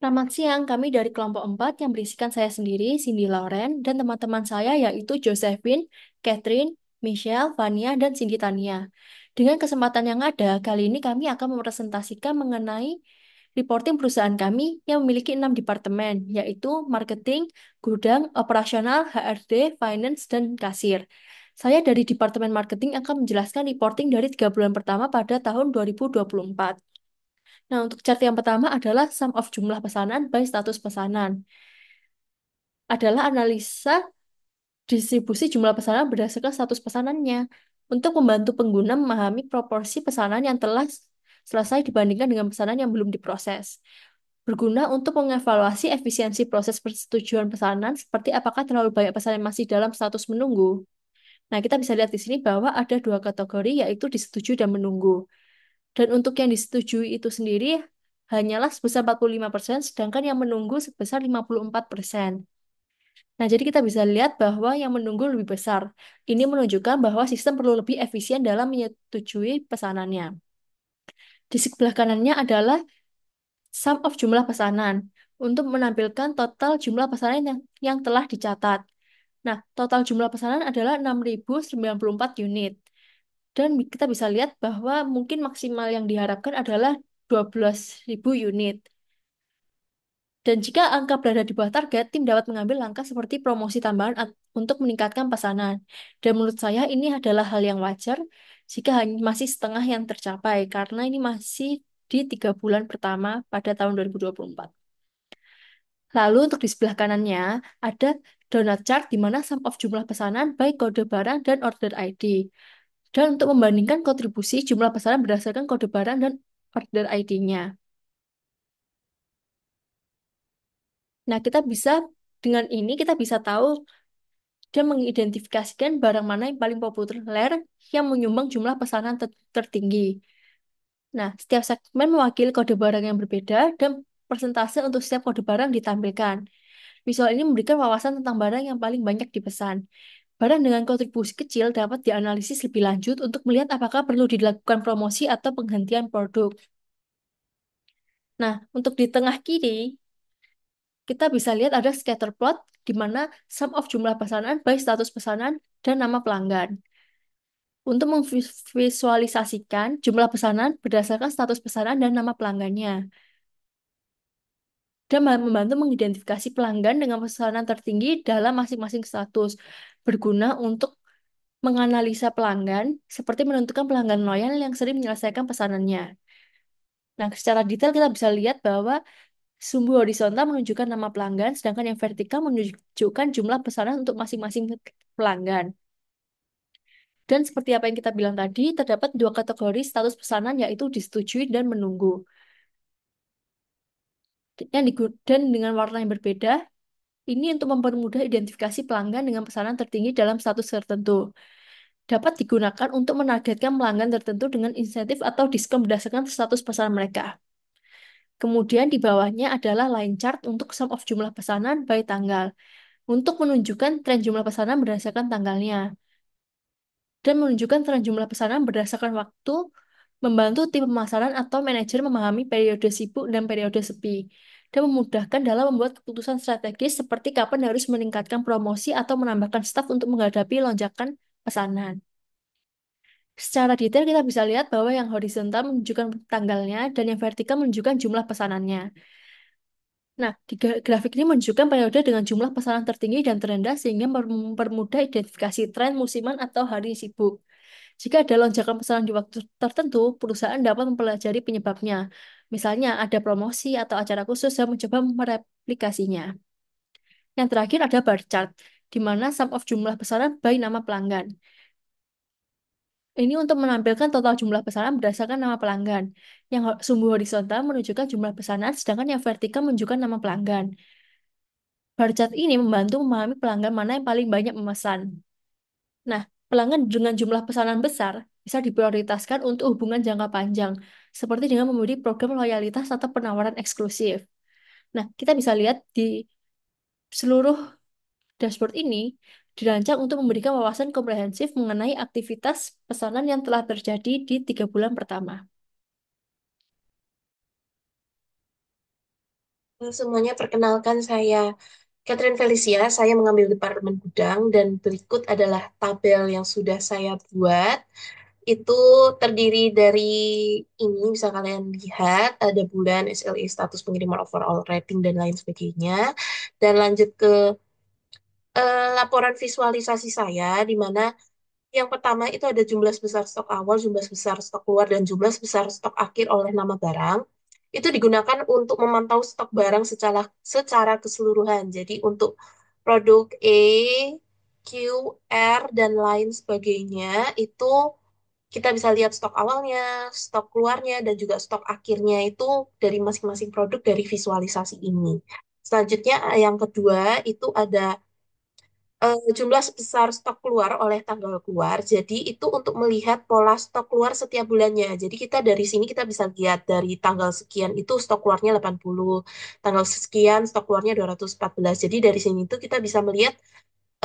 Selamat siang, kami dari kelompok 4 yang berisikan saya sendiri, Cindy Lauren, dan teman-teman saya yaitu Josephine, Catherine, Michelle, Vania, dan Cindy Tania. Dengan kesempatan yang ada, kali ini kami akan mepresentasikan mengenai reporting perusahaan kami yang memiliki 6 departemen, yaitu marketing, gudang, operasional, HRD, finance, dan kasir. Saya dari Departemen Marketing akan menjelaskan reporting dari 3 bulan pertama pada tahun 2024. Nah, untuk chart yang pertama adalah sum of jumlah pesanan by status pesanan. Adalah analisa distribusi jumlah pesanan berdasarkan status pesanannya untuk membantu pengguna memahami proporsi pesanan yang telah selesai dibandingkan dengan pesanan yang belum diproses. Berguna untuk mengevaluasi efisiensi proses persetujuan pesanan seperti apakah terlalu banyak pesanan yang masih dalam status menunggu. Nah, kita bisa lihat di sini bahwa ada dua kategori yaitu disetujui dan menunggu. Dan untuk yang disetujui itu sendiri hanyalah sebesar 45%, sedangkan yang menunggu sebesar 54%. Nah, jadi kita bisa lihat bahwa yang menunggu lebih besar. Ini menunjukkan bahwa sistem perlu lebih efisien dalam menyetujui pesanannya. Di sebelah kanannya adalah sum of jumlah pesanan untuk menampilkan total jumlah pesanan yang telah dicatat. Nah, total jumlah pesanan adalah 6.094 unit. Dan kita bisa lihat bahwa mungkin maksimal yang diharapkan adalah 12.000 unit. Dan jika angka berada di bawah target, tim dapat mengambil langkah seperti promosi tambahan untuk meningkatkan pesanan. Dan menurut saya ini adalah hal yang wajar jika hanya masih setengah yang tercapai, karena ini masih di 3 bulan pertama pada tahun 2024. Lalu untuk di sebelah kanannya ada donut chart di mana sum of jumlah pesanan baik kode barang dan order ID. Dan untuk membandingkan kontribusi jumlah pesanan berdasarkan kode barang dan order ID-nya. Nah, dengan ini kita bisa tahu dan mengidentifikasikan barang mana yang paling populer yang menyumbang jumlah pesanan tertinggi. Nah, setiap segmen mewakili kode barang yang berbeda dan persentase untuk setiap kode barang ditampilkan. Visual ini memberikan wawasan tentang barang yang paling banyak dipesan. Barang dengan kontribusi kecil dapat dianalisis lebih lanjut untuk melihat apakah perlu dilakukan promosi atau penghentian produk. Nah, untuk di tengah kiri, kita bisa lihat ada scatter plot di mana sum of jumlah pesanan by status pesanan dan nama pelanggan. Untuk memvisualisasikan jumlah pesanan berdasarkan status pesanan dan nama pelanggannya. Dan membantu mengidentifikasi pelanggan dengan pesanan tertinggi dalam masing-masing status. Berguna untuk menganalisa pelanggan, seperti menentukan pelanggan loyal yang sering menyelesaikan pesanannya. Nah, secara detail kita bisa lihat bahwa sumbu horizontal menunjukkan nama pelanggan, sedangkan yang vertikal menunjukkan jumlah pesanan untuk masing-masing pelanggan. Dan seperti apa yang kita bilang tadi, terdapat dua kategori status pesanan yaitu disetujui dan menunggu. Dan dengan warna yang berbeda, ini untuk mempermudah identifikasi pelanggan dengan pesanan tertinggi dalam status tertentu. Dapat digunakan untuk menargetkan pelanggan tertentu dengan insentif atau diskon berdasarkan status pesanan mereka. Kemudian di bawahnya adalah line chart untuk sum of jumlah pesanan by tanggal, untuk menunjukkan tren jumlah pesanan berdasarkan tanggalnya. Dan menunjukkan tren jumlah pesanan berdasarkan waktu, membantu tim pemasaran atau manajer memahami periode sibuk dan periode sepi, dan memudahkan dalam membuat keputusan strategis seperti kapan harus meningkatkan promosi atau menambahkan staf untuk menghadapi lonjakan pesanan. Secara detail kita bisa lihat bahwa yang horizontal menunjukkan tanggalnya dan yang vertikal menunjukkan jumlah pesanannya. Nah, di grafik ini menunjukkan periode dengan jumlah pesanan tertinggi dan terendah sehingga mempermudah identifikasi tren musiman atau hari sibuk. Jika ada lonjakan pesanan di waktu tertentu, perusahaan dapat mempelajari penyebabnya. Misalnya, ada promosi atau acara khusus yang mencoba mereplikasinya. Yang terakhir ada bar chart, di mana sum of jumlah pesanan by nama pelanggan. Ini untuk menampilkan total jumlah pesanan berdasarkan nama pelanggan. Yang sumbu horizontal menunjukkan jumlah pesanan, sedangkan yang vertikal menunjukkan nama pelanggan. Bar chart ini membantu memahami pelanggan mana yang paling banyak memesan. Nah, pelanggan dengan jumlah pesanan besar bisa diprioritaskan untuk hubungan jangka panjang, seperti dengan memberi program loyalitas atau penawaran eksklusif. Nah, kita bisa lihat di seluruh dashboard ini dirancang untuk memberikan wawasan komprehensif mengenai aktivitas pesanan yang telah terjadi di 3 bulan pertama. Semuanya perkenalkan saya Catherine Felicia, saya mengambil Departemen Gudang dan berikut adalah tabel yang sudah saya buat. Itu terdiri dari ini bisa kalian lihat ada bulan SLE status pengiriman overall rating dan lain sebagainya. Dan lanjut ke laporan visualisasi saya di mana yang pertama itu ada jumlah sebesar stok awal, jumlah sebesar stok keluar, dan jumlah sebesar stok akhir oleh nama barang. Itu digunakan untuk memantau stok barang secara keseluruhan. Jadi untuk produk E, Q, R, dan lain sebagainya itu kita bisa lihat stok awalnya, stok keluarnya, dan juga stok akhirnya itu dari masing-masing produk dari visualisasi ini. Selanjutnya yang kedua itu ada jumlah sebesar stok keluar oleh tanggal keluar. Jadi itu untuk melihat pola stok keluar setiap bulannya. Jadi kita dari sini kita bisa lihat dari tanggal sekian itu stok keluarnya 80, tanggal sekian stok keluarnya 214. Jadi dari sini itu kita bisa melihat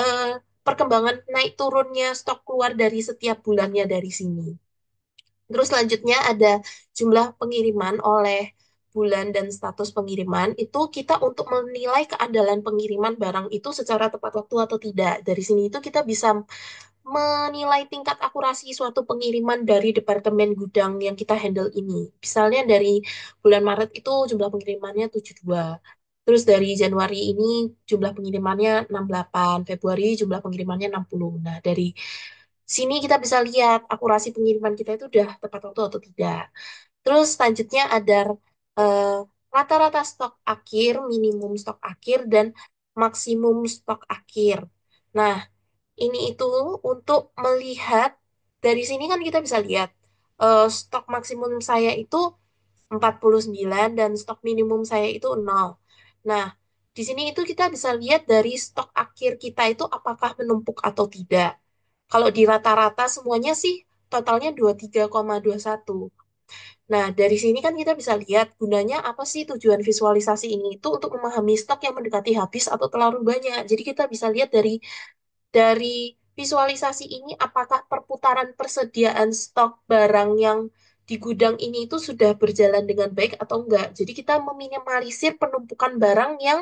eh, perkembangan naik turunnya stok keluar dari setiap bulannya dari sini. Terus selanjutnya ada jumlah pengiriman oleh bulan dan status pengiriman. Itu kita untuk menilai keandalan pengiriman barang itu secara tepat waktu atau tidak. Dari sini itu kita bisa menilai tingkat akurasi suatu pengiriman dari departemen gudang yang kita handle ini. Misalnya dari bulan Maret itu jumlah pengirimannya 72. Terus dari Januari ini jumlah pengirimannya 68, Februari jumlah pengirimannya 60. Nah, dari sini kita bisa lihat akurasi pengiriman kita itu udah tepat waktu atau tidak. Terus selanjutnya ada eh, rata-rata stok akhir, minimum stok akhir, dan maksimum stok akhir. Nah, ini itu untuk melihat dari sini kan kita bisa lihat stok maksimum saya itu 49 dan stok minimum saya itu 0. Nah, di sini itu kita bisa lihat dari stok akhir kita itu apakah menumpuk atau tidak. Kalau di rata-rata semuanya sih totalnya 23,21. Nah, dari sini kan kita bisa lihat gunanya apa sih tujuan visualisasi ini itu untuk memahami stok yang mendekati habis atau terlalu banyak. Jadi kita bisa lihat dari visualisasi ini apakah perputaran persediaan stok barang yang di gudang ini itu sudah berjalan dengan baik atau enggak. Jadi kita meminimalisir penumpukan barang yang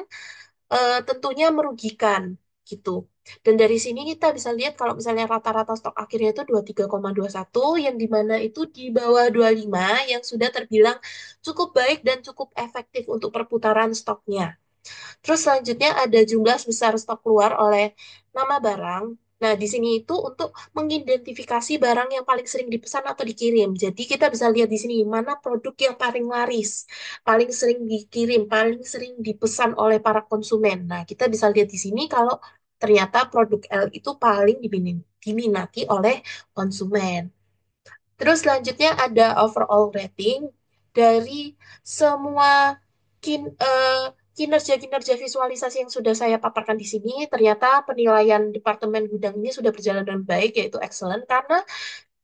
tentunya merugikan gitu. Dan dari sini kita bisa lihat kalau misalnya rata-rata stok akhirnya itu 23,21 yang dimana itu di bawah 25 yang sudah terbilang cukup baik dan cukup efektif untuk perputaran stoknya. Terus selanjutnya ada jumlah sebesar stok keluar oleh nama barang. Nah, di sini itu untuk mengidentifikasi barang yang paling sering dipesan atau dikirim. Jadi kita bisa lihat di sini mana produk yang paling laris, paling sering dikirim, paling sering dipesan oleh para konsumen. Nah, kita bisa lihat di sini kalau ternyata produk L itu paling diminati oleh konsumen. Terus selanjutnya ada overall rating dari semua kinerja-kinerja visualisasi yang sudah saya paparkan di sini. Ternyata penilaian Departemen Gudang ini sudah berjalan dengan baik, yaitu excellent, karena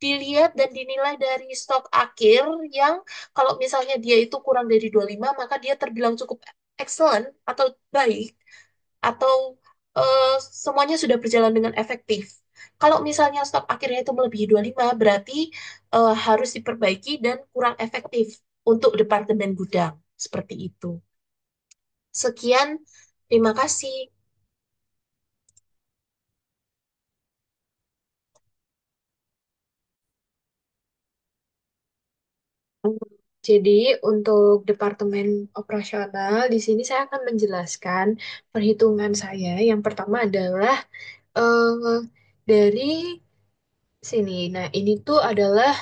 dilihat dan dinilai dari stok akhir yang kalau misalnya dia itu kurang dari 25, maka dia terbilang cukup excellent atau baik atau semuanya sudah berjalan dengan efektif. Kalau misalnya stok akhirnya itu melebihi 25, berarti harus diperbaiki dan kurang efektif untuk departemen gudang. Seperti itu. Sekian, terima kasih. Jadi untuk departemen operasional di sini saya akan menjelaskan perhitungan saya. Yang pertama adalah eh, dari sini. Nah, ini tuh adalah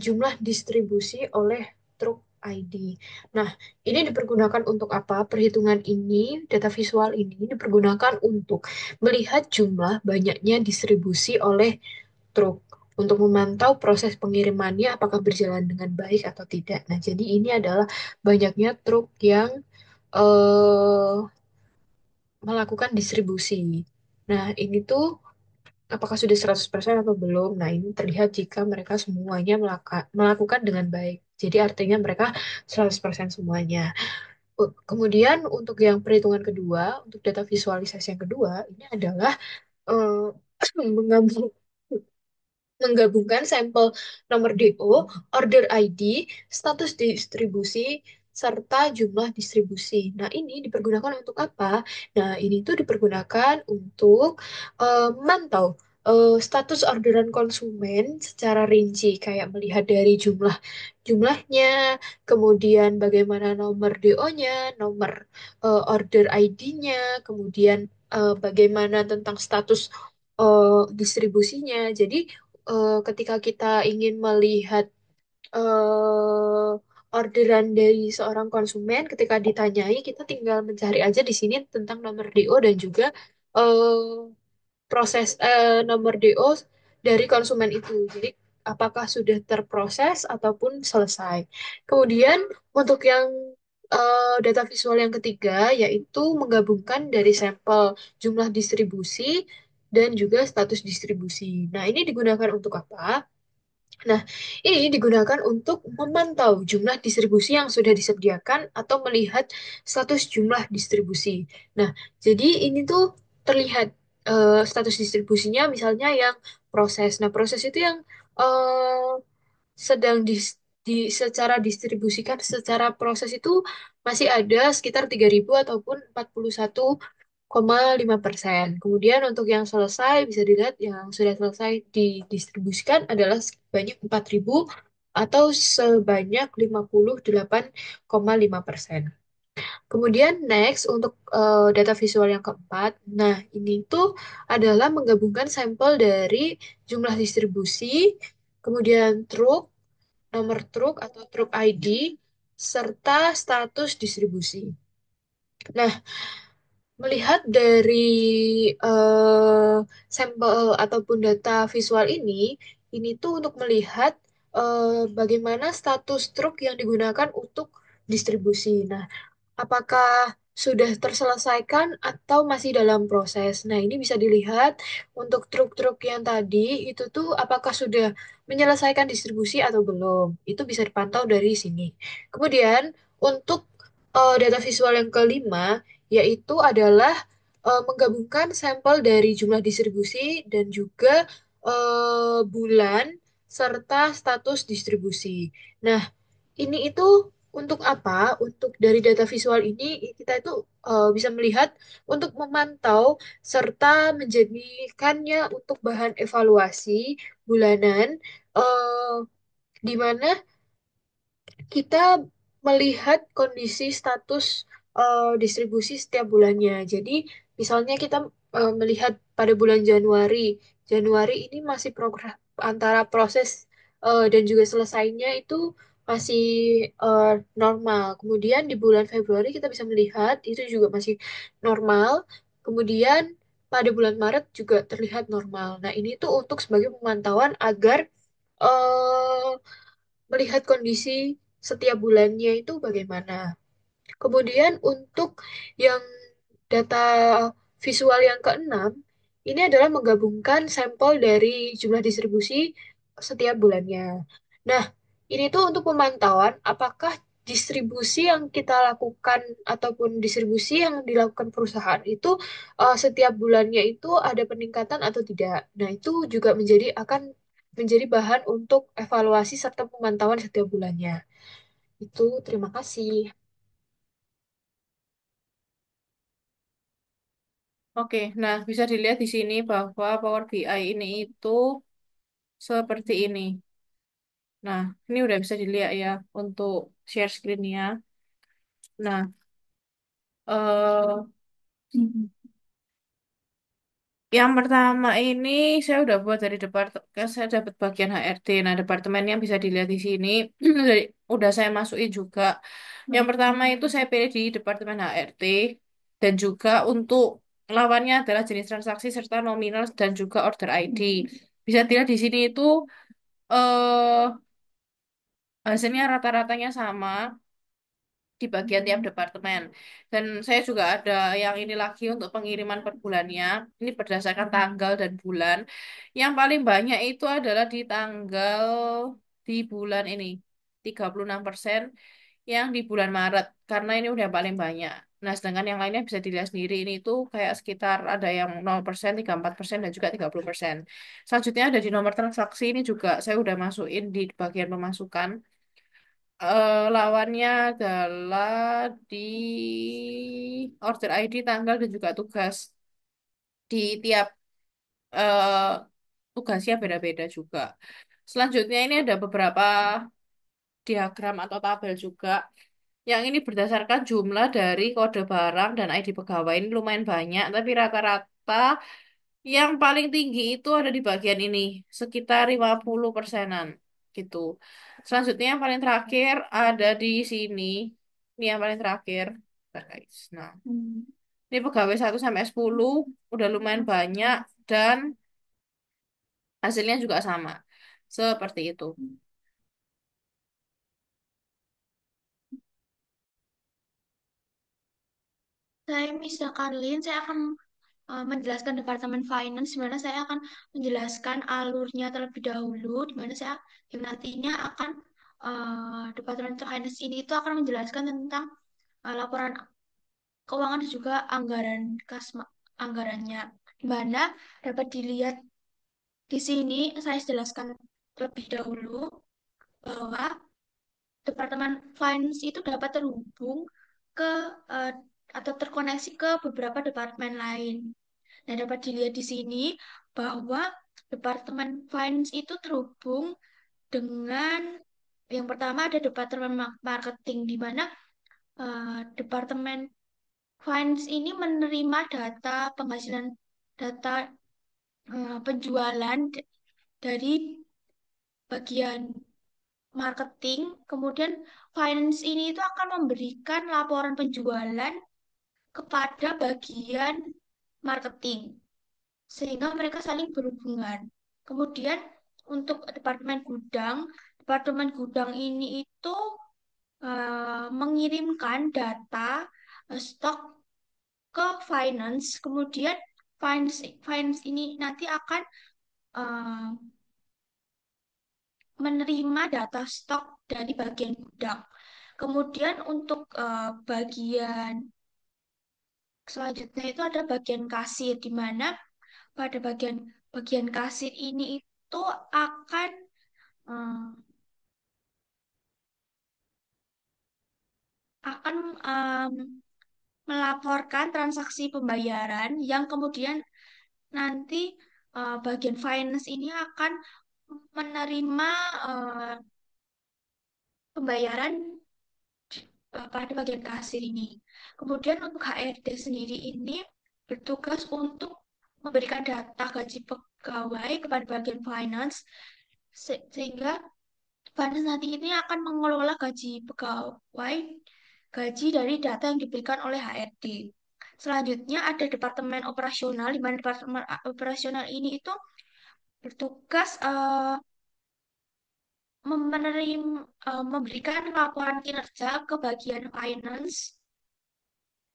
jumlah distribusi oleh truk ID. Nah, ini dipergunakan untuk apa? Perhitungan ini, data visual ini dipergunakan untuk melihat jumlah banyaknya distribusi oleh truk untuk memantau proses pengirimannya apakah berjalan dengan baik atau tidak. Nah, jadi ini adalah banyaknya truk yang eh, melakukan distribusi. Nah, ini tuh apakah sudah 100% atau belum? Nah, ini terlihat jika mereka semuanya melakukan dengan baik. Jadi artinya mereka 100% semuanya. Kemudian untuk yang perhitungan kedua, untuk data visualisasi yang kedua, ini adalah eh, menggabung- menggabungkan sampel nomor DO, order ID, status distribusi, serta jumlah distribusi. Nah, ini dipergunakan untuk apa? Nah, ini tuh dipergunakan untuk memantau status orderan konsumen secara rinci, kayak melihat dari jumlahnya, kemudian bagaimana nomor DO-nya, nomor order ID-nya, kemudian bagaimana tentang status distribusinya. Jadi, ketika kita ingin melihat eh, orderan dari seorang konsumen, ketika ditanyai, kita tinggal mencari aja di sini tentang nomor DO dan juga eh, proses nomor DO dari konsumen itu. Jadi, apakah sudah terproses ataupun selesai. Kemudian, untuk yang data visual yang ketiga, yaitu menggabungkan dari sampel jumlah distribusi dan juga status distribusi. Nah, ini digunakan untuk apa? Nah, ini digunakan untuk memantau jumlah distribusi yang sudah disediakan atau melihat status jumlah distribusi. Nah, jadi ini tuh terlihat status distribusinya misalnya yang proses. Nah, proses itu yang eh, sedang secara distribusikan secara proses itu masih ada sekitar 3.000 ataupun 41,5%. Kemudian untuk yang selesai bisa dilihat yang sudah selesai didistribusikan adalah sebanyak 4.000 atau sebanyak 58,5%. Kemudian next untuk data visual yang keempat, nah ini tuh adalah menggabungkan sampel dari jumlah distribusi, kemudian truk, nomor truk atau truk ID, serta status distribusi. Nah, melihat dari eh, sampel ataupun data visual ini tuh untuk melihat bagaimana status truk yang digunakan untuk distribusi. Nah, apakah sudah terselesaikan atau masih dalam proses? Nah, ini bisa dilihat untuk truk-truk yang tadi itu tuh apakah sudah menyelesaikan distribusi atau belum. Itu bisa dipantau dari sini. Kemudian untuk data visual yang kelima yaitu adalah menggabungkan sampel dari jumlah distribusi dan juga bulan serta status distribusi. Nah, ini itu untuk apa? Untuk dari data visual ini kita itu bisa melihat untuk memantau serta menjadikannya untuk bahan evaluasi bulanan eh, di mana kita melihat kondisi status distribusi setiap bulannya. Jadi, misalnya kita melihat pada bulan Januari, Januari ini masih antara proses dan juga selesainya itu masih eh, normal. Kemudian di bulan Februari kita bisa melihat itu juga masih normal. Kemudian pada bulan Maret juga terlihat normal. Nah, ini tuh untuk sebagai pemantauan agar eh, melihat kondisi setiap bulannya itu bagaimana. Kemudian untuk yang data visual yang keenam, ini adalah menggabungkan sampel dari jumlah distribusi setiap bulannya. Nah, ini tuh untuk pemantauan apakah distribusi yang kita lakukan ataupun distribusi yang dilakukan perusahaan itu setiap bulannya itu ada peningkatan atau tidak. Nah, itu juga akan menjadi bahan untuk evaluasi serta pemantauan setiap bulannya. Itu terima kasih. Oke, nah bisa dilihat di sini bahwa Power BI ini itu seperti ini. Nah, ini udah bisa dilihat ya untuk share screen-nya. Nah, eh yang pertama ini saya udah buat dari saya dapat bagian HRD. Nah, departemennya bisa dilihat di sini. Udah saya masukin juga. Yang pertama itu saya pilih di departemen HRD dan juga untuk lawannya adalah jenis transaksi serta nominal dan juga order ID. Bisa dilihat di sini itu eh hasilnya rata-ratanya sama di bagian tiap departemen. Dan saya juga ada yang ini lagi untuk pengiriman per bulannya. Ini berdasarkan tanggal dan bulan. Yang paling banyak itu adalah di tanggal di bulan ini. 36% yang di bulan Maret karena ini udah paling banyak. Nah, sedangkan yang lainnya bisa dilihat sendiri ini itu kayak sekitar ada yang 0%, 34% dan juga 30%. Selanjutnya ada di nomor transaksi ini juga saya udah masukin di bagian pemasukan. Lawannya adalah di order ID, tanggal, dan juga tugas. Di tiap eh, tugasnya beda-beda juga. Selanjutnya ini ada beberapa diagram atau tabel juga. Yang ini berdasarkan jumlah dari kode barang dan ID pegawai. Ini lumayan banyak, tapi rata-rata yang paling tinggi itu ada di bagian ini, sekitar 50%-an gitu. Selanjutnya yang paling terakhir ada di sini. Ini yang paling terakhir. Bentar, guys. Nah, Hmm. ini pegawai 1 sampai 10 udah lumayan banyak dan hasilnya juga sama. Seperti itu. Saya misalkan Lin, saya akan menjelaskan Departemen Finance, di mana saya akan menjelaskan alurnya terlebih dahulu, di mana saya yang nantinya akan Departemen Finance ini itu akan menjelaskan tentang laporan keuangan dan juga anggaran anggarannya, di mana dapat dilihat di sini saya jelaskan terlebih dahulu bahwa Departemen Finance itu dapat terhubung ke eh, atau terkoneksi ke beberapa departemen lain. Nah, dapat dilihat di sini bahwa Departemen Finance itu terhubung dengan yang pertama ada Departemen Marketing, di mana Departemen Finance ini menerima data penghasilan, data penjualan dari bagian marketing. Kemudian finance ini itu akan memberikan laporan penjualan kepada bagian marketing, sehingga mereka saling berhubungan. Kemudian untuk departemen gudang ini itu mengirimkan data stok ke finance. Kemudian finance ini nanti akan eh, menerima data stok dari bagian gudang. Kemudian untuk bagian selanjutnya itu ada bagian kasir, di mana pada bagian bagian kasir ini itu akan eh, akan em, melaporkan transaksi pembayaran yang kemudian nanti bagian finance ini akan menerima eh, pembayaran pada bagian kasir ini. Kemudian untuk HRD sendiri ini bertugas untuk memberikan data gaji pegawai kepada bagian finance, sehingga finance nanti ini akan mengelola gaji pegawai, gaji dari data yang diberikan oleh HRD. Selanjutnya ada departemen operasional, di mana departemen operasional ini itu bertugas memberikan laporan kinerja ke bagian finance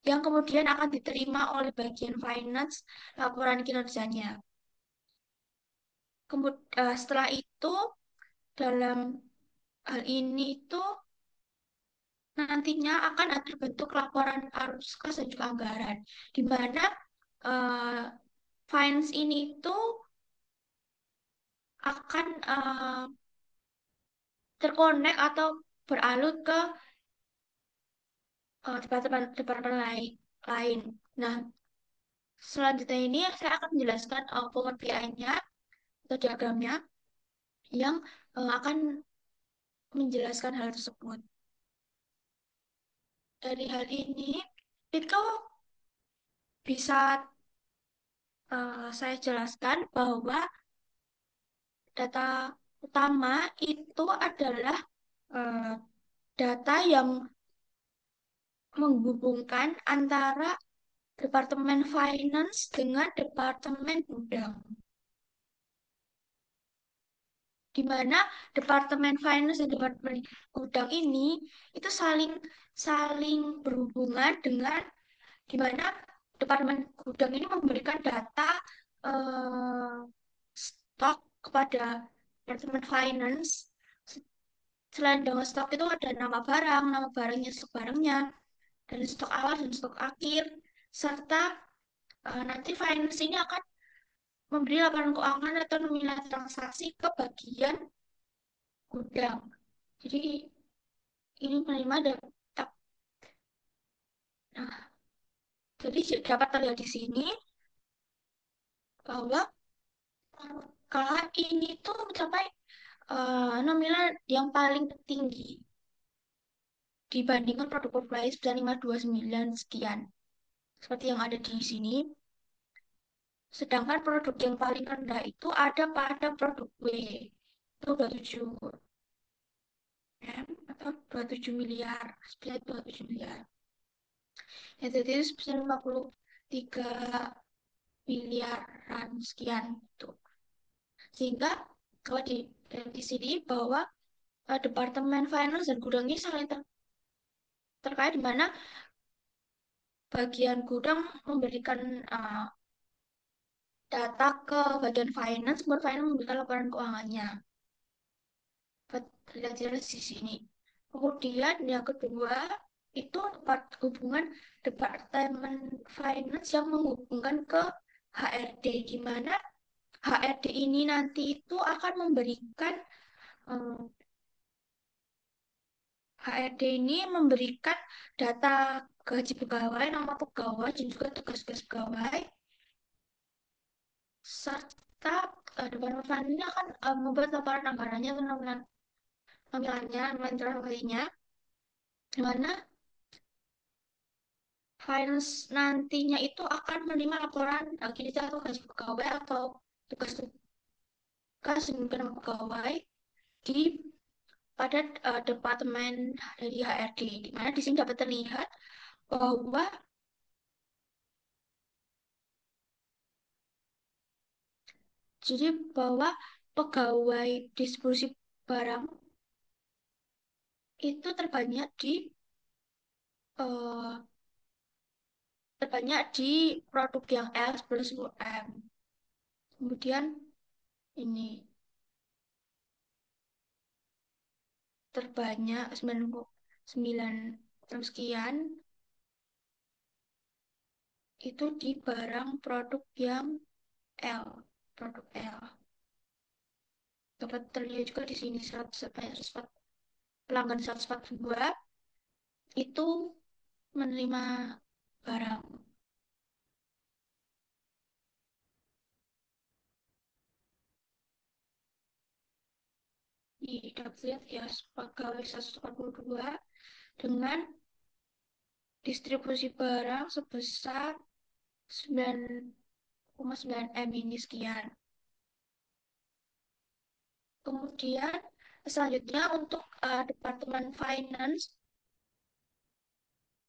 yang kemudian akan diterima oleh bagian finance laporan kinerjanya. Kemudian setelah itu dalam hal ini itu nantinya akan ada bentuk laporan arus kas dan juga anggaran, di mana eh, finance ini itu akan terkonek atau beralur ke departemen lain. Nah, selanjutnya ini saya akan menjelaskan pengertiannya atau diagramnya yang akan menjelaskan hal tersebut. Dari hal ini, itu bisa saya jelaskan bahwa data utama itu adalah eh, data yang menghubungkan antara Departemen Finance dengan Departemen Gudang, di mana Departemen Finance dan Departemen Gudang ini itu saling saling berhubungan dengan di mana Departemen Gudang ini memberikan data eh, stok kepada Departemen Finance. Selain dengan stok itu ada nama barangnya, stok barangnya, dan stok awal dan stok akhir, serta nanti finance ini akan memberi laporan keuangan atau nominal transaksi ke bagian gudang. Jadi ini menerima data. Nah, jadi dapat terlihat di sini bahwa KH ini tuh mencapai nominal yang paling tinggi dibandingkan produk lain sebesar 529 sekian. Seperti yang ada di sini. Sedangkan produk yang paling rendah itu ada pada produk W. Itu 27 M atau 27 miliar. Sekitar 27 miliar. Ya, jadi sebesar 53 miliaran sekian. Tuh. Sehingga kalau di sini bahwa Departemen Finance dan gudang ini saling terkait di mana bagian gudang memberikan data ke bagian finance, kemudian finance memberikan laporan keuangannya. Terlihat jelas di sini. Kemudian yang kedua itu hubungan Departemen Finance yang menghubungkan ke HRD, di mana HRD ini nanti itu akan memberikan eh, HRD ini memberikan data gaji pegawai, nama pegawai, dan juga tugas-tugas pegawai, serta Departemen Finance ini akan membuat laporan anggarannya atau nomilannya, nomilan di mana finance nantinya itu akan menerima laporan kinerja atau gaji pegawai atau tugas-tugas dengan pegawai di pada departemen dari HRD, di mana di sini dapat terlihat bahwa jadi bahwa pegawai distribusi barang itu eh, terbanyak di produk yang L plus UM. Kemudian ini terbanyak 99 sekian itu di barang produk yang L, produk L. Dapat terlihat juga di sini 100, pelanggan 142 itu menerima barang. Dapat lihat ya pegawai 142 dengan distribusi barang sebesar 9,9 M ini sekian. Kemudian selanjutnya untuk Departemen Finance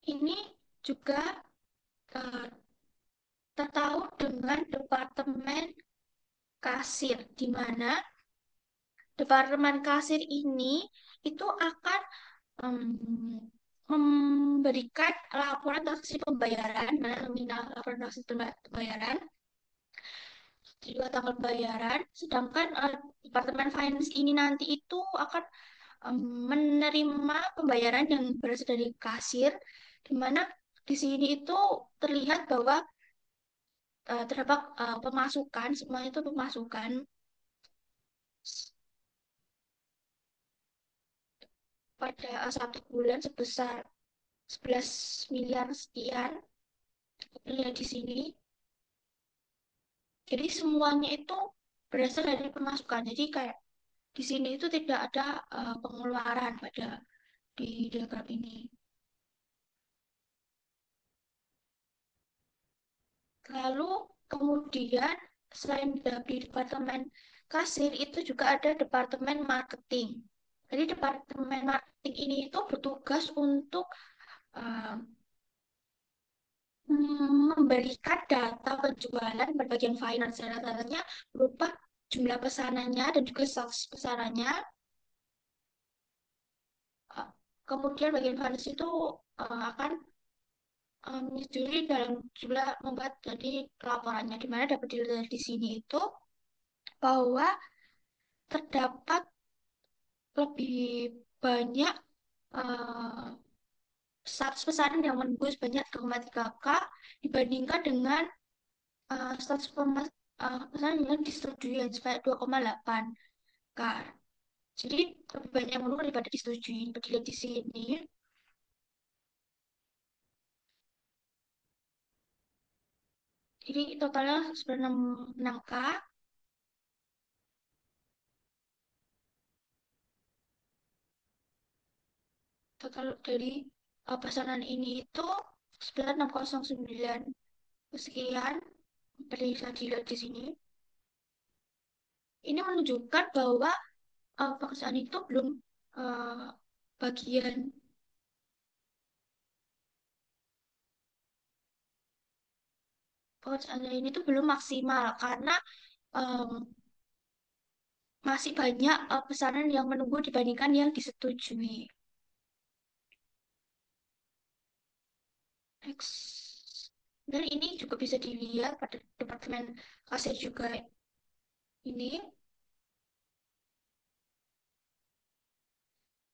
ini juga uh, tertaut dengan Departemen Kasir, di mana Departemen Kasir ini itu akan memberikan laporan transaksi pembayaran, mana nominal laporan transaksi pembayaran, juga tanggal pembayaran, sedangkan Departemen Finance ini nanti itu akan menerima pembayaran yang berasal dari kasir, di mana di sini itu terlihat bahwa terdapat pemasukan, semuanya itu pemasukan pada satu bulan sebesar 11 miliar sekian, terlihat di sini. Jadi semuanya itu berasal dari pemasukan. Jadi kayak di sini itu tidak ada pengeluaran pada di diagram ini. Lalu kemudian selain di departemen kasir itu juga ada departemen marketing. Jadi departemen marketing ini itu bertugas untuk uh, memberikan data penjualan berbagian finance. Datanya berupa jumlah pesanannya dan juga sales pesanannya. Uh, Kemudian bagian finance itu akan menyetujui dalam jumlah membuat jadi laporannya, di mana dapat dilihat di sini itu bahwa terdapat lebih banyak uh, status pesanan yang menembus banyak 2,3K dibandingkan dengan status pesanan yang disetujui yang sebanyak 2,8K. Jadi lebih banyak yang menurun daripada disetujui. Dilihat di sini, jadi totalnya sebenarnya 6K. Total dari pesanan ini itu sebenarnya 609 sekian. Bisa dilihat di sini. Ini menunjukkan bahwa pekerjaan itu belum uh, bagian pekerjaan ini tuh belum maksimal karena em, masih banyak pesanan yang menunggu dibandingkan yang disetujui. Next. Dan ini juga bisa dilihat pada departemen kasir juga ini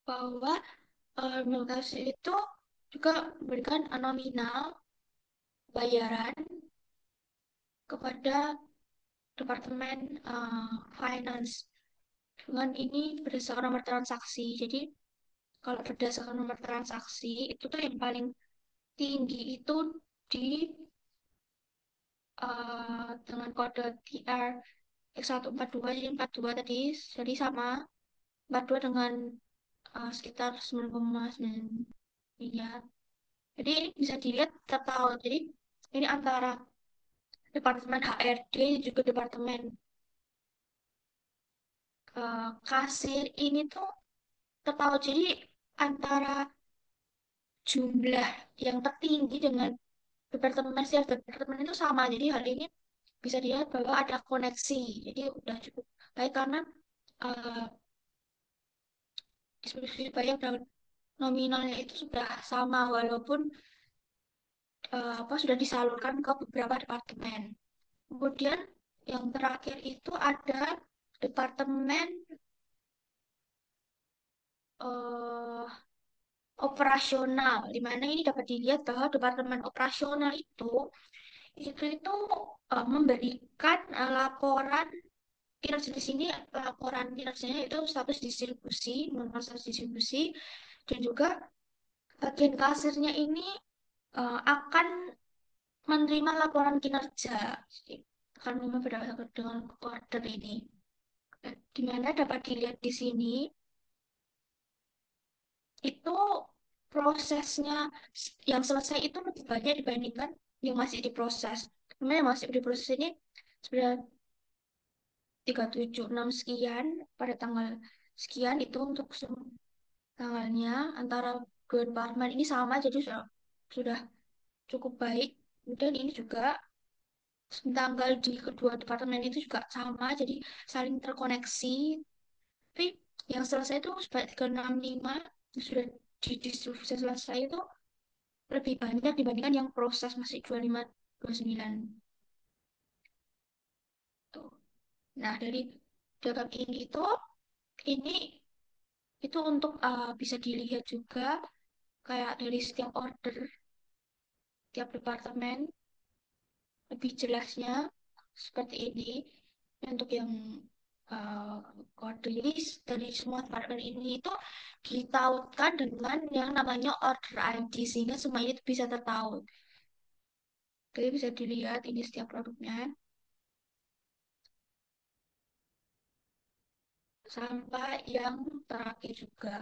bahwa kasir itu juga memberikan nominal bayaran kepada departemen finance. Dengan ini berdasarkan nomor transaksi. Jadi kalau berdasarkan nomor transaksi itu tuh yang paling tinggi itu di dengan kode TR X142, jadi 42 tadi, jadi sama 42 dengan sekitar 9,9 miliar. Jadi ini bisa dilihat tiap tahun. Jadi ini antara departemen HRD juga departemen kasir ini tuh tertahu. Jadi antara jumlah yang tertinggi dengan departemen sales dan departemen itu sama. Jadi hal ini bisa dilihat bahwa ada koneksi. Jadi udah cukup baik karena uh, distribusi bayar dan nominalnya itu sudah sama walaupun apa sudah disalurkan ke beberapa departemen. Kemudian yang terakhir itu ada departemen uh, operasional, di mana ini dapat dilihat bahwa departemen operasional itu memberikan laporan kinerja di sini. Laporan kinerjanya itu status distribusi, mengenai status distribusi, dan juga bagian kasirnya ini akan menerima laporan kinerja. Jadi, akan menerima berdasarkan dengan order ini. Di mana dapat dilihat di sini itu prosesnya yang selesai itu lebih banyak dibandingkan yang masih diproses. Karena yang masih diproses ini sudah 376 sekian pada tanggal sekian itu untuk tanggalnya antara dua departemen ini sama jadi sudah cukup baik. Kemudian ini juga tanggal di kedua departemen itu juga sama jadi saling terkoneksi. Tapi yang selesai itu sebanyak 365 yang sudah didistribusi selesai itu lebih banyak dibandingkan yang proses masih 25 29 tuh. Nah, dari data ini itu untuk bisa dilihat juga kayak dari setiap order, tiap departemen lebih jelasnya seperti ini. Untuk yang uh, kode list dari semua departemen ini itu ditautkan dengan yang namanya order ID sehingga semua itu bisa tertaut. Jadi bisa dilihat ini setiap produknya sampai yang terakhir juga.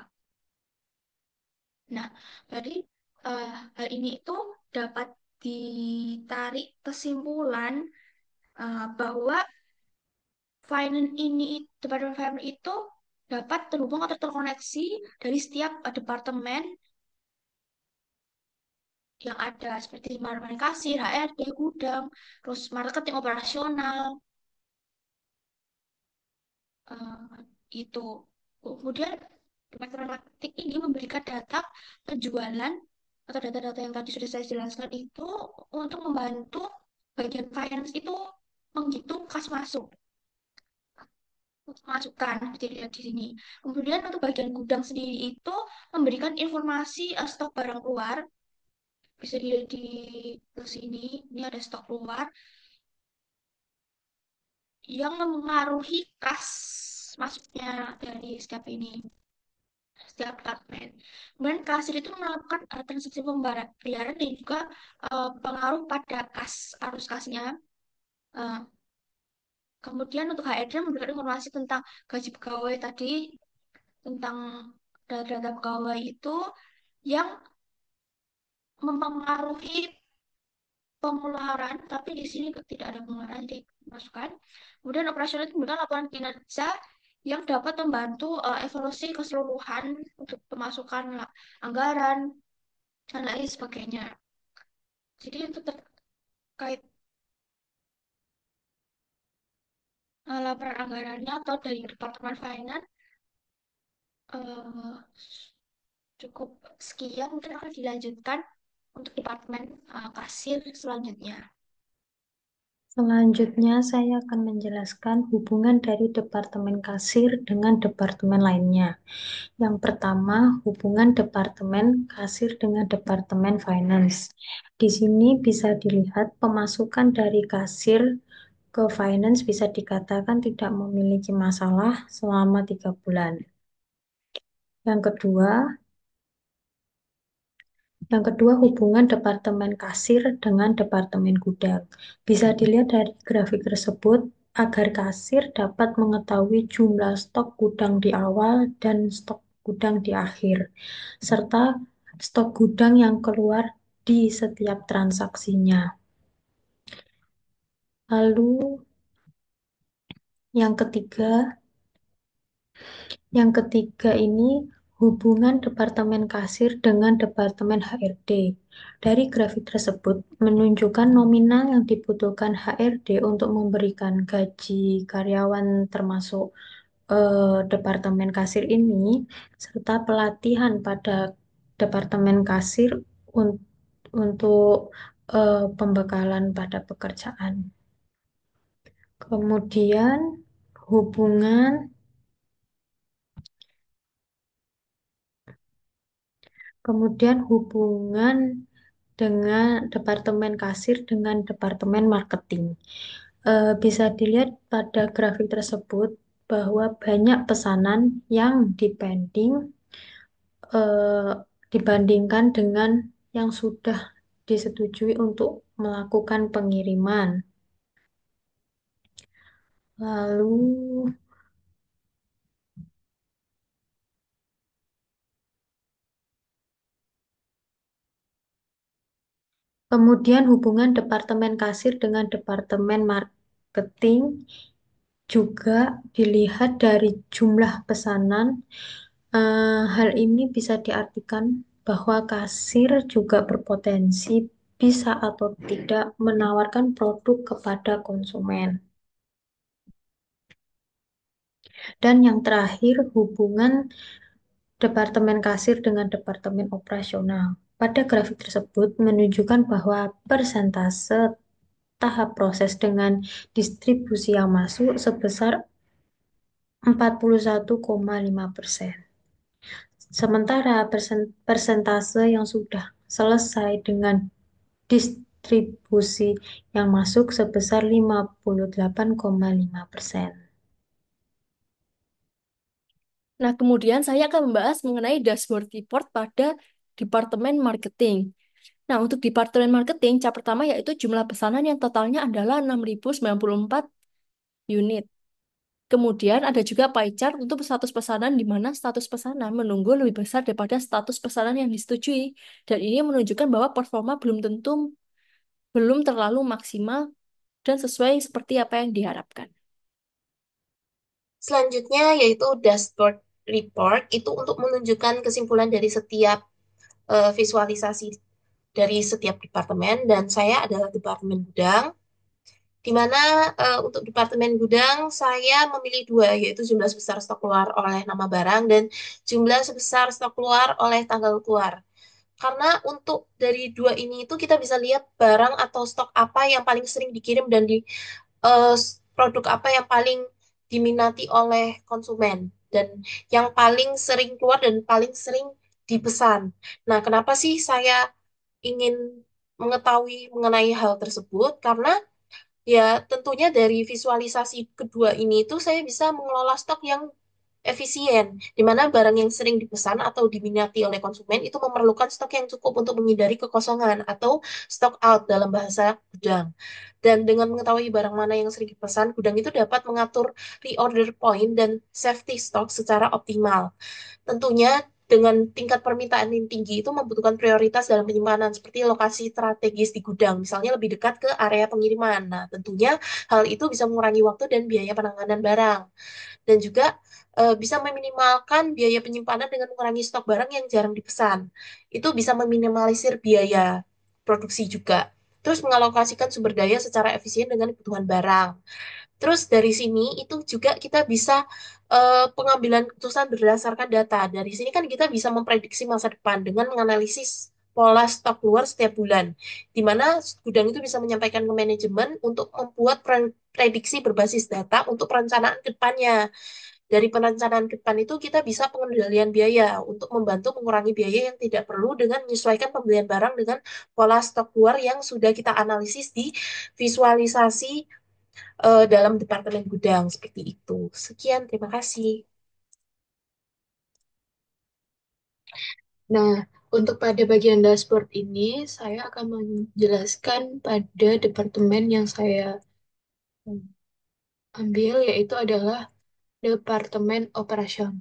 Nah, jadi hal ini itu dapat ditarik kesimpulan bahwa finance ini, departemen finance itu dapat terhubung atau terkoneksi dari setiap departemen yang ada seperti departemen kasir, HRD, gudang, terus marketing operasional, itu. Kemudian departemen marketing ini memberikan data penjualan atau data-data yang tadi sudah saya jelaskan itu untuk membantu bagian finance itu menghitung kas masuk, masukan seperti dilihat di sini. Kemudian untuk bagian gudang sendiri itu memberikan informasi stok barang keluar. Bisa dilihat di sini, ini ada stok keluar yang mempengaruhi kas masuknya dari setiap departemen. Kemudian kasir itu melakukan transaksi pembayaran dan juga pengaruh pada arus kasnya. Eh, Kemudian untuk HRD memberikan informasi tentang gaji pegawai tadi, tentang data-data pegawai itu yang mempengaruhi pengeluaran, tapi di sini tidak ada pengeluaran dimasukkan. Kemudian operasional itu memberikan laporan kinerja yang dapat membantu evaluasi keseluruhan untuk pemasukan anggaran dan lain sebagainya. Jadi untuk terkait laporan anggarannya atau dari Departemen Finance eh, cukup sekian, mungkin akan dilanjutkan untuk Departemen Kasir selanjutnya. Selanjutnya, saya akan menjelaskan hubungan dari Departemen Kasir dengan departemen lainnya. Yang pertama, hubungan Departemen Kasir dengan Departemen Finance. Di sini bisa dilihat pemasukan dari kasir ke finance bisa dikatakan tidak memiliki masalah selama 3 bulan. Yang kedua, hubungan Departemen Kasir dengan Departemen Gudang. Bisa dilihat dari grafik tersebut, agar kasir dapat mengetahui jumlah stok gudang di awal dan stok gudang di akhir, serta stok gudang yang keluar di setiap transaksinya. Lalu yang ketiga, ini hubungan Departemen Kasir dengan Departemen HRD. Dari grafik tersebut menunjukkan nominal yang dibutuhkan HRD untuk memberikan gaji karyawan termasuk Departemen Kasir ini, serta pelatihan pada Departemen Kasir untuk pembekalan pada pekerjaan. Kemudian hubungan dengan Departemen Kasir dengan Departemen Marketing. Bisa dilihat pada grafik tersebut bahwa banyak pesanan yang eh, dibandingkan dengan yang sudah disetujui untuk melakukan pengiriman. Lalu kemudian hubungan Departemen Kasir dengan Departemen Marketing juga dilihat dari jumlah pesanan. Hal ini bisa diartikan bahwa kasir juga berpotensi bisa atau tidak menawarkan produk kepada konsumen. Dan yang terakhir, hubungan Departemen Kasir dengan Departemen Operasional. Pada grafik tersebut menunjukkan bahwa persentase tahap proses dengan distribusi yang masuk sebesar 41,5%. Sementara persentase yang sudah selesai dengan distribusi yang masuk sebesar 58,5%. Nah, kemudian saya akan membahas mengenai dashboard report pada Departemen Marketing. Nah, untuk Departemen Marketing, cap pertama yaitu jumlah pesanan yang totalnya adalah 6.094 unit. Kemudian ada juga pie chart untuk status pesanan di mana status pesanan menunggu lebih besar daripada status pesanan yang disetujui. Dan ini menunjukkan bahwa performa belum terlalu maksimal dan sesuai seperti apa yang diharapkan. Selanjutnya yaitu dashboard report, itu untuk menunjukkan kesimpulan dari setiap visualisasi dari setiap departemen, dan saya adalah departemen gudang, di mana untuk departemen gudang saya memilih dua, yaitu jumlah sebesar stok keluar oleh nama barang dan jumlah sebesar stok keluar oleh tanggal keluar. Karena untuk dari dua ini itu kita bisa lihat barang atau stok apa yang paling sering dikirim dan eh, produk apa yang paling diminati oleh konsumen dan yang paling sering keluar dan paling sering dipesan. Nah, kenapa sih saya ingin mengetahui mengenai hal tersebut? Karena Ya, tentunya dari visualisasi kedua ini itu saya bisa mengelola stok yang efisien, di mana barang yang sering dipesan atau diminati oleh konsumen itu memerlukan stok yang cukup untuk menghindari kekosongan atau stock out dalam bahasa gudang. Dan dengan mengetahui barang mana yang sering dipesan, gudang itu dapat mengatur reorder point dan safety stock secara optimal. Tentunya dengan tingkat permintaan yang tinggi itu membutuhkan prioritas dalam penyimpanan seperti lokasi strategis di gudang, misalnya lebih dekat ke area pengiriman. Nah, tentunya hal itu bisa mengurangi waktu dan biaya penanganan barang dan juga bisa meminimalkan biaya penyimpanan dengan mengurangi stok barang yang jarang dipesan. Itu bisa meminimalisir biaya produksi juga. Terus mengalokasikan sumber daya secara efisien dengan kebutuhan barang. Terus dari sini itu juga kita bisa pengambilan keputusan berdasarkan data. Dari sini kan kita bisa memprediksi masa depan dengan menganalisis pola stok keluar setiap bulan, di mana gudang itu bisa menyampaikan ke manajemen untuk membuat prediksi berbasis data untuk perencanaan ke depannya. Dari perencanaan ke depan itu kita bisa pengendalian biaya untuk membantu mengurangi biaya yang tidak perlu dengan menyesuaikan pembelian barang dengan pola stok keluar yang sudah kita analisis di visualisasi dalam departemen gudang seperti itu. Sekian, terima kasih. Nah, untuk pada bagian dashboard ini, saya akan menjelaskan pada departemen yang saya ambil, yaitu adalah Departemen Operasional.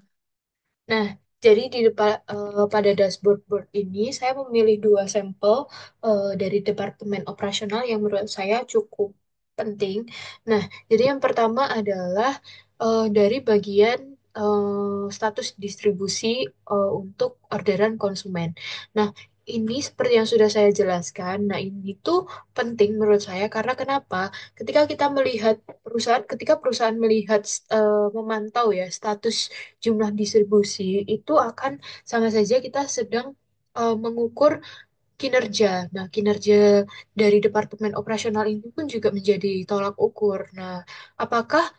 Nah, jadi pada dashboard board ini saya memilih dua sampel dari departemen operasional yang menurut saya cukup penting. Nah, jadi yang pertama adalah dari bagian status distribusi untuk orderan konsumen. Nah, ini seperti yang sudah saya jelaskan. Nah, ini tuh penting menurut saya karena kenapa? Ketika perusahaan melihat memantau ya status jumlah distribusi itu akan sama saja kita sedang mengukur kinerja. Nah, kinerja dari Departemen Operasional ini pun juga menjadi tolak ukur. Nah, apakah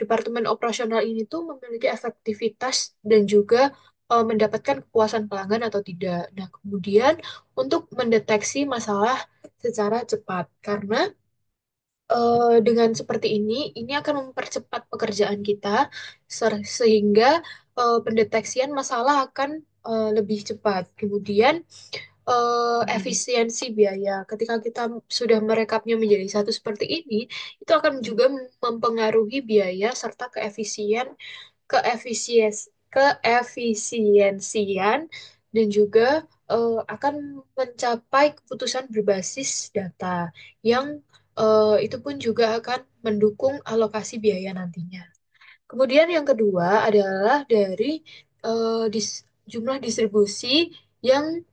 Departemen Operasional ini tuh memiliki efektivitas dan juga mendapatkan kepuasan pelanggan atau tidak? Nah, kemudian untuk mendeteksi masalah secara cepat, karena dengan seperti ini akan mempercepat pekerjaan kita sehingga pendeteksian masalah akan lebih cepat. Kemudian efisiensi biaya. Ketika kita sudah merekapnya menjadi satu seperti ini, itu akan juga mempengaruhi biaya serta keefisiensian dan juga akan mencapai keputusan berbasis data yang itu pun juga akan mendukung alokasi biaya nantinya. Kemudian yang kedua adalah dari jumlah distribusi yang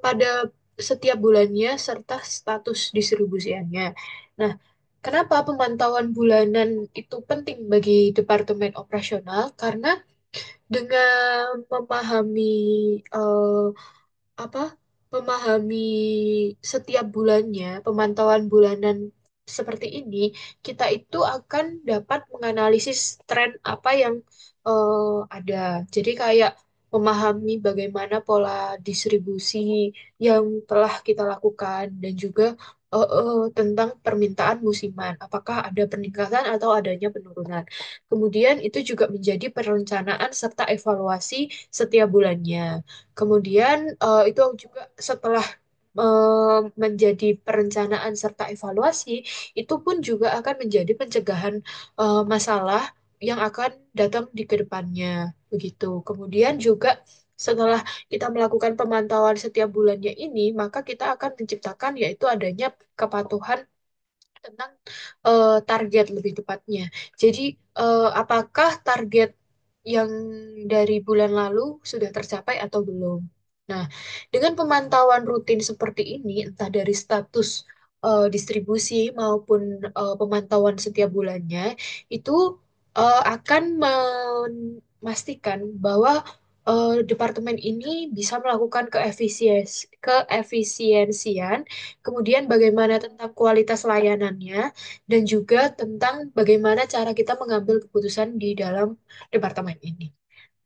pada setiap bulannya serta status distribusiannya. Nah, kenapa pemantauan bulanan itu penting bagi Departemen Operasional? Karena dengan eh, apa memahami setiap bulannya pemantauan bulanan seperti ini, kita itu akan dapat menganalisis tren apa yang ada. Jadi kayak memahami bagaimana pola distribusi yang telah kita lakukan dan juga tentang permintaan musiman, apakah ada peningkatan atau adanya penurunan. Kemudian itu juga menjadi perencanaan serta evaluasi setiap bulannya. Kemudian itu juga setelah menjadi perencanaan serta evaluasi, itu pun juga akan menjadi pencegahan masalah yang akan datang di kedepannya. Begitu. Kemudian juga setelah kita melakukan pemantauan setiap bulannya ini, maka kita akan menciptakan yaitu adanya kepatuhan tentang target lebih tepatnya. Jadi, apakah target yang dari bulan lalu sudah tercapai atau belum? Nah, dengan pemantauan rutin seperti ini, entah dari status distribusi maupun pemantauan setiap bulannya, itu akan memastikan bahwa departemen ini bisa melakukan keefisiensian, kemudian bagaimana tentang kualitas layanannya, dan juga tentang bagaimana cara kita mengambil keputusan di dalam departemen ini.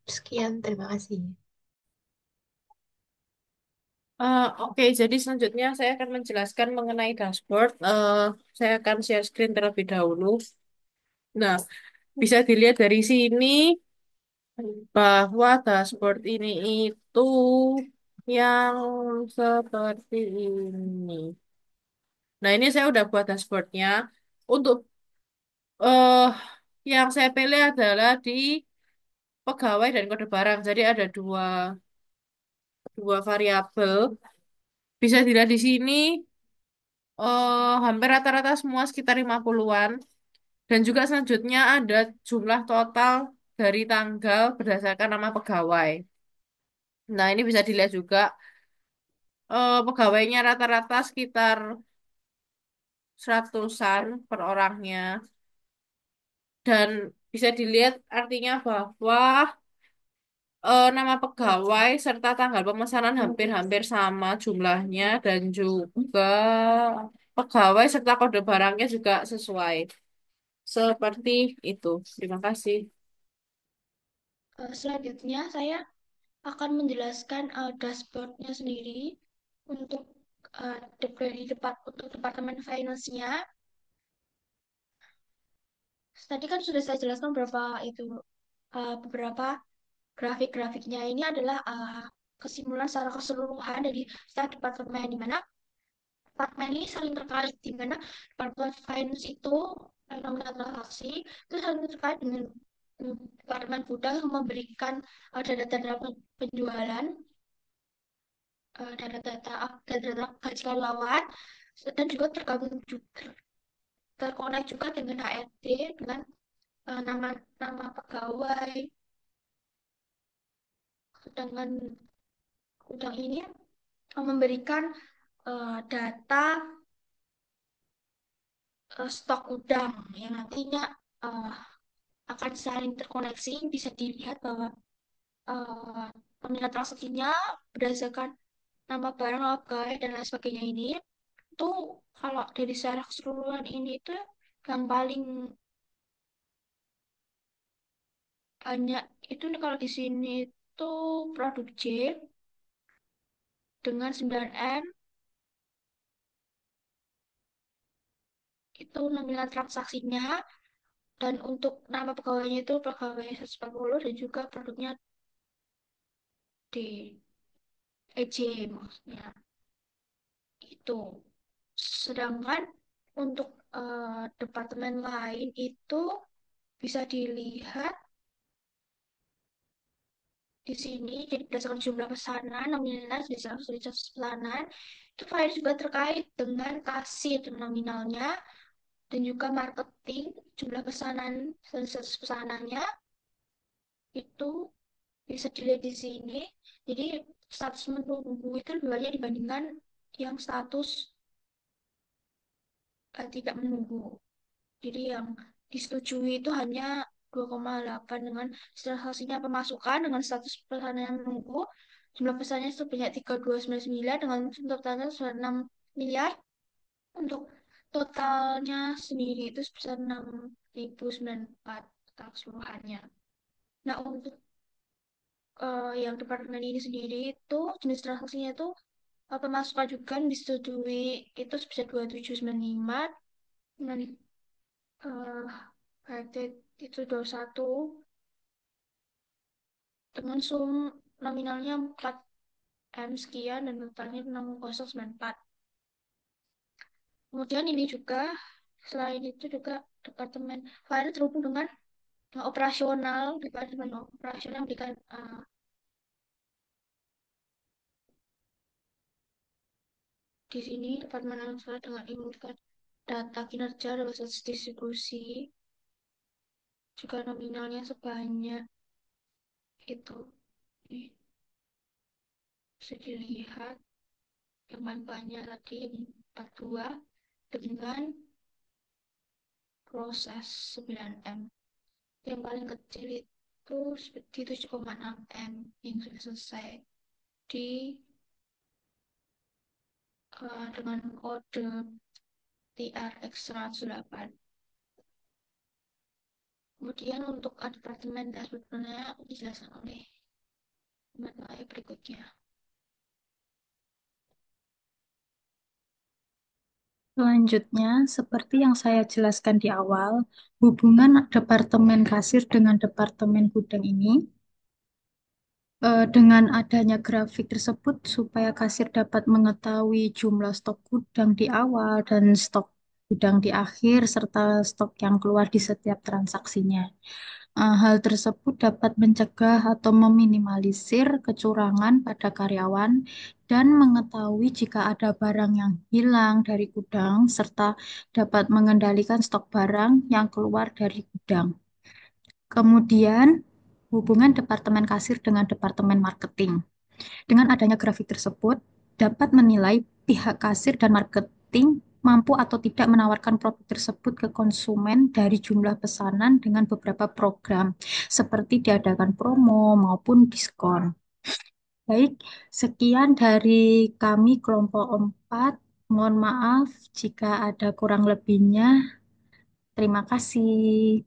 Sekian, terima kasih. Oke, jadi selanjutnya saya akan menjelaskan mengenai dashboard. Saya akan share screen terlebih dahulu. Nah, bisa dilihat dari sini bahwa dashboard ini itu yang seperti ini. Nah, ini saya udah buat dashboardnya. Untuk eh yang saya pilih adalah di pegawai dan kode barang. Jadi ada dua variabel. Bisa dilihat di sini hampir rata-rata semua sekitar 50-an. Dan juga selanjutnya ada jumlah total dari tanggal berdasarkan nama pegawai. Nah, ini bisa dilihat juga pegawainya rata-rata sekitar seratusan per orangnya. Dan bisa dilihat artinya bahwa nama pegawai serta tanggal pemesanan hampir-hampir sama jumlahnya dan juga pegawai serta kode barangnya juga sesuai. Seperti itu. Terima kasih. Selanjutnya saya akan menjelaskan dashboardnya sendiri untuk untuk departemen finance-nya. Tadi kan sudah saya jelaskan beberapa grafik-grafiknya ini adalah kesimpulan secara keseluruhan dari setiap departemen, di mana departemen ini saling terkait, di mana departemen finance itu nominal transaksi itu saling terkait dengan departemen gudang yang memberikan data-data penjualan, data-data gaji karyawan, dan juga terkonek juga dengan HRD, dengan nama nama pegawai. Sedangkan gudang ini memberikan data stok gudang yang nantinya eh, akan saling terkoneksi. Bisa dilihat bahwa eh, nominal transaksinya berdasarkan nama barang, nama pegawai, dan lain sebagainya ini itu kalau dari secara keseluruhan ini itu yang paling banyak itu kalau di sini itu produk J dengan 9M itu nominal transaksinya, dan untuk nama pegawainya itu pegawai 140 dan juga produknya di EJ maksudnya itu. Sedangkan untuk departemen lain itu bisa dilihat di sini. Jadi berdasarkan jumlah pesanan, nominal, jadi pesanan itu file juga terkait dengan kasir nominalnya, dan juga marketing, jumlah pesanan dan status pesanannya itu bisa dilihat di sini. Jadi status menunggu itu lebih banyak dibandingkan yang status tidak menunggu. Jadi yang disetujui itu hanya 2,8 dengan transaksinya pemasukan dengan status pesanan yang menunggu. Jumlah pesannya sebanyak 3299 dengan totalnya 6 miliar. Untuk totalnya sendiri itu sebesar 6.094 total keseluruhannya. Nah, untuk yang departemen ini sendiri itu jenis transaksinya itu pemasukan juga disetujui itu sebesar 2795 dan HT itu 21 dengan sum nominalnya 4M sekian dan totalnya 6094. Kemudian ini juga selain itu juga departemen finance terhubung dengan departemen operasional memberikan di sini departemen anggaran dengan memberikan data kinerja dan proses distribusi, juga nominalnya sebanyak itu. Ini bisa dilihat yang paling banyak tadi yang 42 dengan proses 9M. Yang paling kecil itu seperti 7,6M yang sudah selesai di dengan kode TRX 108. Kemudian untuk departemen dashboardnya dijelaskan oleh teman saya berikutnya. Selanjutnya, seperti yang saya jelaskan di awal, hubungan Departemen Kasir dengan Departemen Gudang ini, dengan adanya grafik tersebut, supaya kasir dapat mengetahui jumlah stok gudang di awal dan stok gudang di akhir, serta stok yang keluar di setiap transaksinya. Hal tersebut dapat mencegah atau meminimalisir kecurangan pada karyawan dan mengetahui jika ada barang yang hilang dari gudang, serta dapat mengendalikan stok barang yang keluar dari gudang. Kemudian, hubungan Departemen Kasir dengan Departemen Marketing. Dengan adanya grafik tersebut, dapat menilai pihak kasir dan marketing mampu atau tidak menawarkan produk tersebut ke konsumen dari jumlah pesanan dengan beberapa program, seperti diadakan promo maupun diskon. Baik, sekian dari kami kelompok 4. Mohon maaf jika ada kurang lebihnya. Terima kasih.